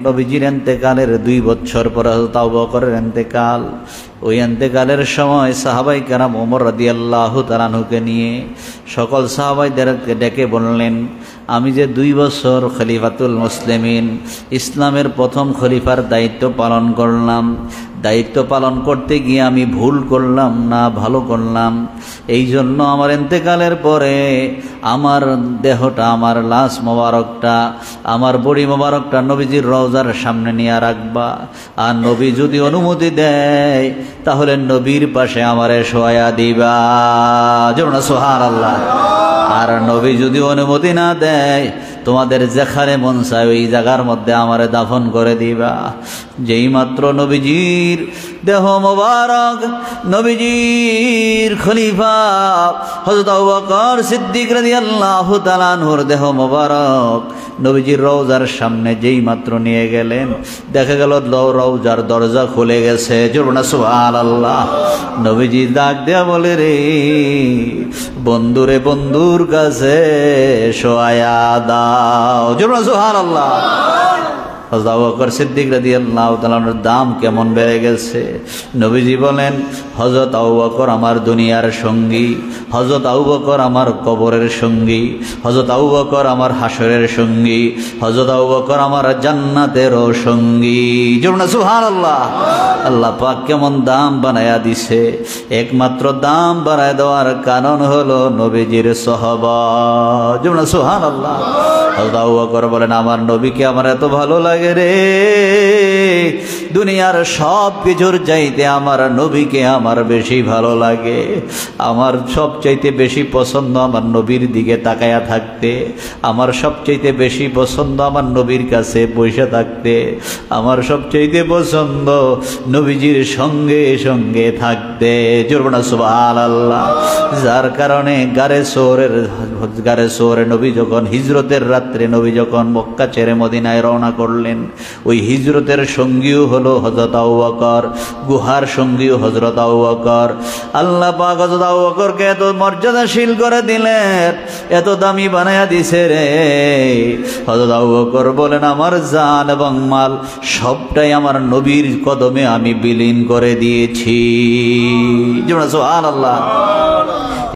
নবীজির ইন্তেকালের 2 বছর পর হযরত আবু বকরের ইন্তেকাল। ওই ইন্তেকালের সময় সাহাবায়ে কেরাম ওমর রাদিয়াল্লাহু তাআলা আনহুকে নিয়ে সকল সাহাবাইদেরকে ডেকে বললেন, আমি যে 2 বছর খলিফাতুল মুসলিমিন ইসলামের প্রথম খলিফার দায়িত্ব পালন করলাম, দায়িত্ব পালন করতে গিয়ে আমি ভুল করলাম না ভালো করলাম, এই জন্য আমার ইন্তেকালের পরে আমার দেহটা, আমার লাশ মোবারকটা, আমার বডি মোবারকটা নবীজির রওজার সামনে নিয়ে রাখবা। আর নবী যদি অনুমতি দেয় তাহলে নবীর পাশে আমারে শোয়া দিবা। যেমন সুবহানাল্লাহ। আর নবী যদি অনুমতি না দেয় তোমাদের যেখানে মন চায় ওই জায়গার মধ্যে আমারে দাফন করে দিবা। যেই মাত্র নবীজির দেহ মোবারক, নবীজির খলিফা হযরত আবু বকর সিদ্দিক রাদিয়াল্লাহু তাআলা আনহুর দেহ মোবারক নবীজির রওজার সামনে যেই মাত্র নিয়ে গেলেন, দেখা গেল রওজার দরজা খুলে গেছে। জোরে না সুবহানাল্লাহ। নবীজি ডাক দেয়া বলে, রে বন্ধুরে বন্ধুর কাছে শোয়া দাও। জোরে না সুবহানাল্লাহ। হযরত আবু বকর সিদ্দিক রাদিয়াল্লাহু তাআলার দাম কেমন বেড়ে গেছে। নবীজি বলেন, হযরত আবু বকর আমার দুনিয়ার সঙ্গী, হযরত আবু বকর আমার কবরের সঙ্গী, হযরত আবু বকর আমার হাসরের সঙ্গী, হযরত আবু বকর আমার জান্নাতেরও সঙ্গী। জোরে না সুবহানাল্লাহ। আল্লাহ পাক কেমন দাম বানায়া দিছে। একমাত্র দাম বাড়ায় দেওয়ার কারণ হলো নবীজির সাহাবাত। জোরে না সুবহানাল্লাহ। হযরত আবু বকর বলেন, আমার নবীকে আমার এত ভালো লাগে রে, দুনিয়ার সব কিছুর চাইতে আমার নবীকে আমার বেশি ভালো লাগে। আমার সবচাইতে বেশি পছন্দ আমার নবীর দিকে তাকায়া থাকতে, আমার সবচাইতে বেশি পছন্দ আমার নবীর কাছে বসে থাকতে, আমার সবচাইতে পছন্দ নবীজির সঙ্গে সঙ্গে থাকতে। জোরে না সুবহানাল্লাহ। যার কারণে গারে সোরে নবী যখন হিজরতের রাত্রে নবী যখন মক্কা ছেড়ে মদিনায় রওনা করলেন, ওই হিজরতের সঙ্গীও হলো হযরত আবু বকর, গুহার সঙ্গীও হযরত আবু বকর। আল্লাহ পাক হযরত আবু বকরকে এত মর্যাদাশীল করে দিলেন, এত দামি বানায়া দিছে রে। হযরত আবু বকর বলেন, আমার জান এবং মাল সবটাই আমার নবীর কদমে আমি বিলীন করে দিয়েছি। সুবহানাল্লাহ।